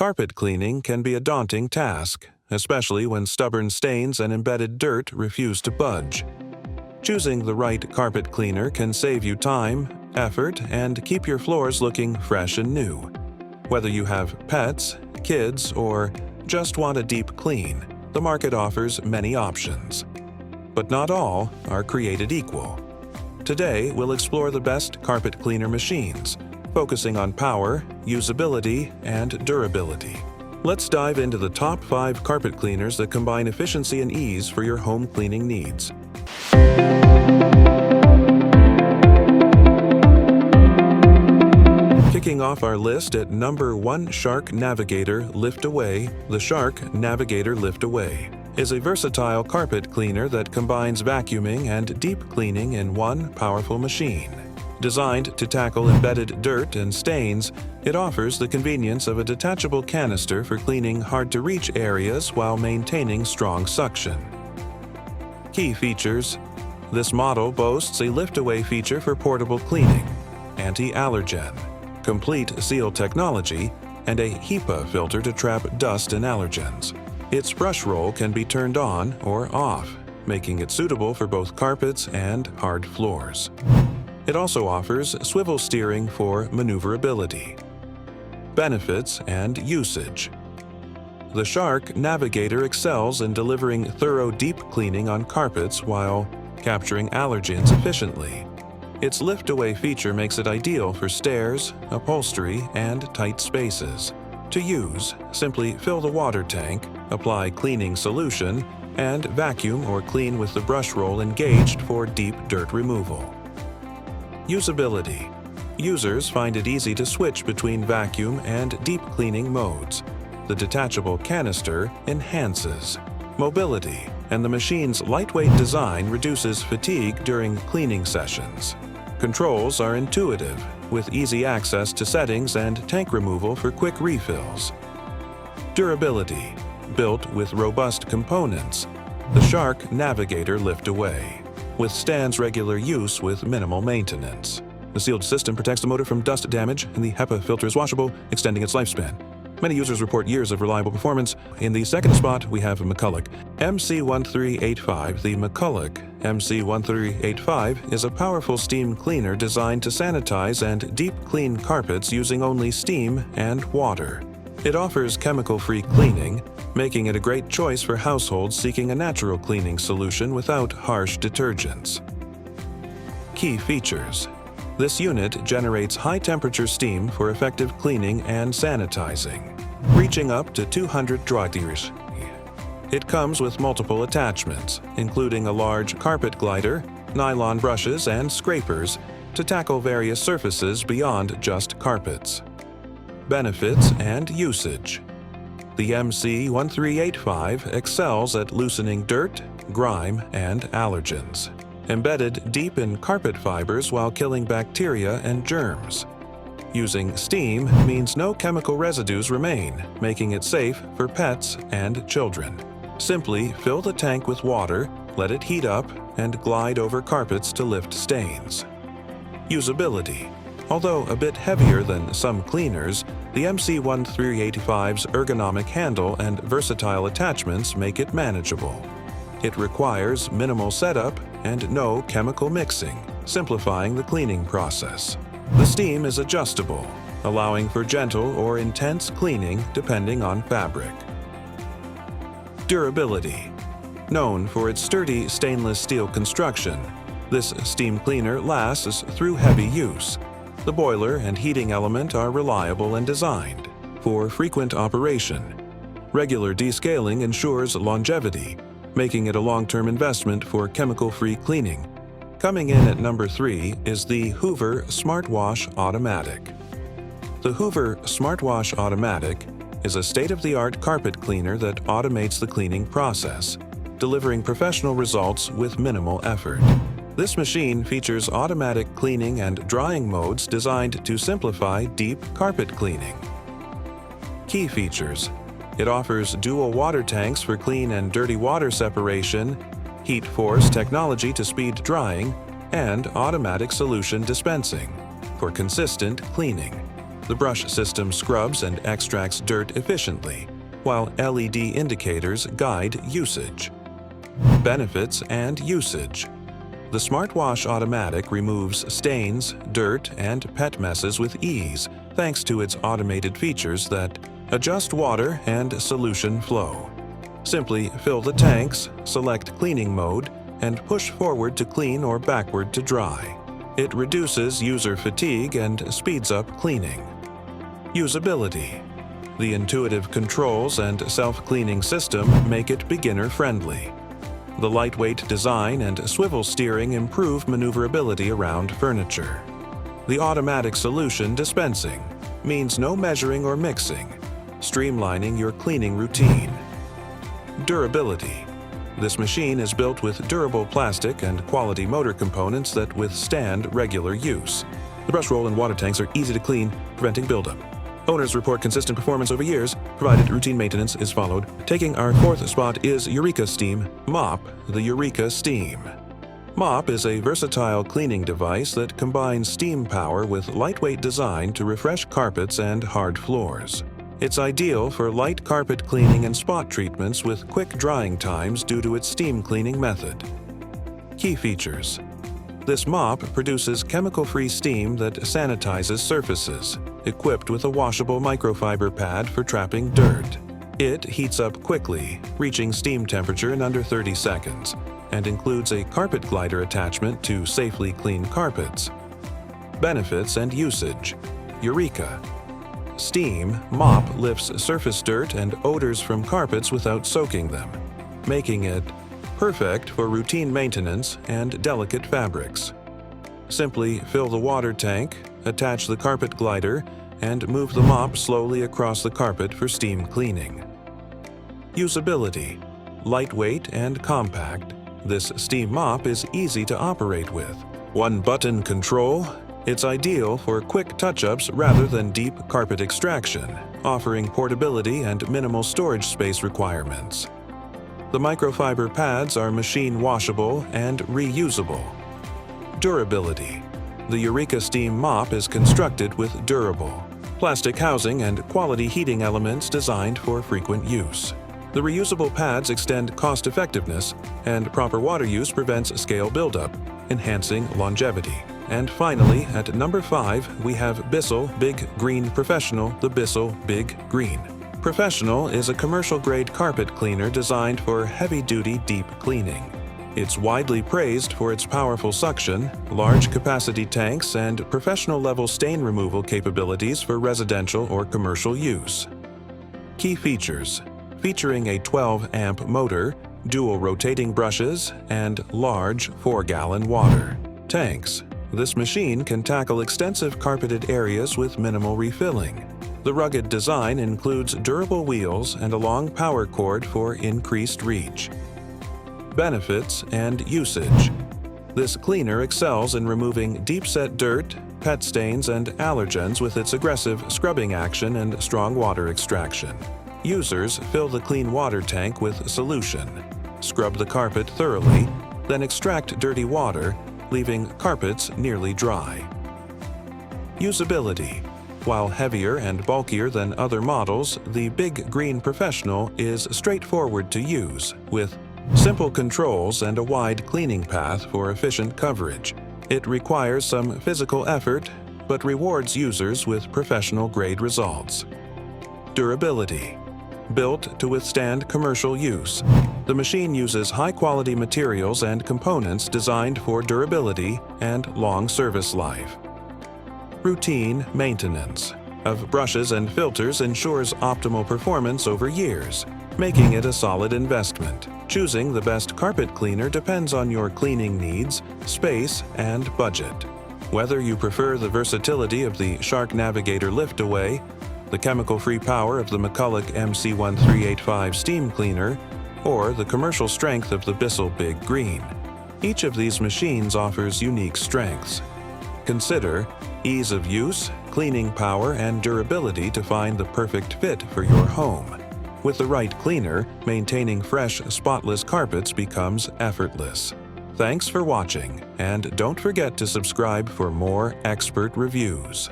Carpet cleaning can be a daunting task, especially when stubborn stains and embedded dirt refuse to budge. Choosing the right carpet cleaner can save you time, effort, and keep your floors looking fresh and new. Whether you have pets, kids, or just want a deep clean, the market offers many options. But not all are created equal. Today, we'll explore the best carpet cleaner machines, focusing on power, usability, and durability. Let's dive into the top 5 carpet cleaners that combine efficiency and ease for your home cleaning needs. Kicking off our list at number 1, Shark Navigator Liftaway. The Shark Navigator Liftaway is a versatile carpet cleaner that combines vacuuming and deep cleaning in one powerful machine. Designed to tackle embedded dirt and stains, it offers the convenience of a detachable canister for cleaning hard-to-reach areas while maintaining strong suction. Key features: this model boasts a lift-away feature for portable cleaning, anti-allergen, complete seal technology, and a HEPA filter to trap dust and allergens. Its brush roll can be turned on or off, making it suitable for both carpets and hard floors. It also offers swivel steering for maneuverability. Benefits and usage. The Shark Navigator excels in delivering thorough deep cleaning on carpets while capturing allergens efficiently. Its lift-away feature makes it ideal for stairs, upholstery, and tight spaces. To use, simply fill the water tank, apply cleaning solution, and vacuum or clean with the brush roll engaged for deep dirt removal. Usability. Users find it easy to switch between vacuum and deep cleaning modes. The detachable canister enhances mobility, and the machine's lightweight design reduces fatigue during cleaning sessions. Controls are intuitive, with easy access to settings and tank removal for quick refills. Durability. Built with robust components, the Shark Navigator Liftaway withstands regular use with minimal maintenance. The sealed system protects the motor from dust damage, and the HEPA filter is washable, extending its lifespan. Many users report years of reliable performance. In the second spot, we have McCulloch MC1385. The McCulloch MC1385 is a powerful steam cleaner designed to sanitize and deep clean carpets using only steam and water. It offers chemical-free cleaning, making it a great choice for households seeking a natural cleaning solution without harsh detergents. Key features. This unit generates high-temperature steam for effective cleaning and sanitizing, reaching up to 200 degrees. It comes with multiple attachments, including a large carpet glider, nylon brushes, and scrapers to tackle various surfaces beyond just carpets. Benefits and usage. The MC1385 excels at loosening dirt, grime, and allergens, embedded deep in carpet fibers while killing bacteria and germs. Using steam means no chemical residues remain, making it safe for pets and children. Simply fill the tank with water, let it heat up, and glide over carpets to lift stains. Usability. Although a bit heavier than some cleaners, the MC1385's ergonomic handle and versatile attachments make it manageable. It requires minimal setup and no chemical mixing, simplifying the cleaning process. The steam is adjustable, allowing for gentle or intense cleaning depending on fabric. Durability. Known for its sturdy stainless steel construction, this steam cleaner lasts through heavy use. The boiler and heating element are reliable and designed for frequent operation. Regular descaling ensures longevity, making it a long-term investment for chemical-free cleaning. Coming in at number 3 is the Hoover Smartwash Automatic. The Hoover Smartwash Automatic is a state-of-the-art carpet cleaner that automates the cleaning process, delivering professional results with minimal effort. This machine features automatic cleaning and drying modes designed to simplify deep carpet cleaning. Key features. It offers dual water tanks for clean and dirty water separation, heat force technology to speed drying, and automatic solution dispensing for consistent cleaning. The brush system scrubs and extracts dirt efficiently, while LED indicators guide usage. Benefits and usage. The Smartwash Automatic removes stains, dirt, and pet messes with ease thanks to its automated features that adjust water and solution flow. Simply fill the tanks, select cleaning mode, and push forward to clean or backward to dry. It reduces user fatigue and speeds up cleaning. Usability. The intuitive controls and self-cleaning system make it beginner-friendly. The lightweight design and swivel steering improve maneuverability around furniture. The automatic solution dispensing means no measuring or mixing, streamlining your cleaning routine. Durability. This machine is built with durable plastic and quality motor components that withstand regular use. The brush roll and water tanks are easy to clean, preventing buildup. Owners report consistent performance over years, provided routine maintenance is followed. Taking our fourth spot is Eureka Steam Mop, the Eureka Steam. Mop is a versatile cleaning device that combines steam power with lightweight design to refresh carpets and hard floors. It's ideal for light carpet cleaning and spot treatments with quick drying times due to its steam cleaning method. Key features. This mop produces chemical-free steam that sanitizes surfaces, equipped with a washable microfiber pad for trapping dirt. It heats up quickly, reaching steam temperature in under 30 seconds, and includes a carpet glider attachment to safely clean carpets. Benefits and usage. Eureka. Steam Mop lifts surface dirt and odors from carpets without soaking them, making it perfect for routine maintenance and delicate fabrics. Simply fill the water tank, attach the carpet glider, and move the mop slowly across the carpet for steam cleaning. Usability. Lightweight and compact, this steam mop is easy to operate with. One-button control. It's ideal for quick touch-ups rather than deep carpet extraction, offering portability and minimal storage space requirements. The microfiber pads are machine washable and reusable. Durability. The Eureka Steam Mop is constructed with durable plastic housing and quality heating elements designed for frequent use. The reusable pads extend cost-effectiveness, and proper water use prevents scale buildup, enhancing longevity. And finally, at number 5, we have Bissell Big Green Professional, the Bissell Big Green. Professional is a commercial-grade carpet cleaner designed for heavy-duty deep cleaning. It's widely praised for its powerful suction, large capacity tanks, and professional-level stain removal capabilities for residential or commercial use. Key features: featuring a 12-amp motor, dual rotating brushes, and large 4-gallon water tanks. This machine can tackle extensive carpeted areas with minimal refilling. The rugged design includes durable wheels and a long power cord for increased reach. Benefits and usage. This cleaner excels in removing deep-set dirt, pet stains, and allergens with its aggressive scrubbing action and strong water extraction. Users fill the clean water tank with solution, scrub the carpet thoroughly, then extract dirty water, leaving carpets nearly dry. Usability. While heavier and bulkier than other models, the Big Green Professional is straightforward to use, with simple controls and a wide cleaning path for efficient coverage. It requires some physical effort, but rewards users with professional-grade results. Durability. Built to withstand commercial use, the machine uses high-quality materials and components designed for durability and long service life. Routine maintenance of brushes and filters ensures optimal performance over years, making it a solid investment. Choosing the best carpet cleaner depends on your cleaning needs, space, and budget. Whether you prefer the versatility of the Shark Navigator Liftaway, the chemical-free power of the McCulloch MC1385 steam cleaner, or the commercial strength of the Bissell Big Green, each of these machines offers unique strengths. Consider ease of use, cleaning power, and durability to find the perfect fit for your home. With the right cleaner, maintaining fresh, spotless carpets becomes effortless. Thanks for watching, and don't forget to subscribe for more expert reviews.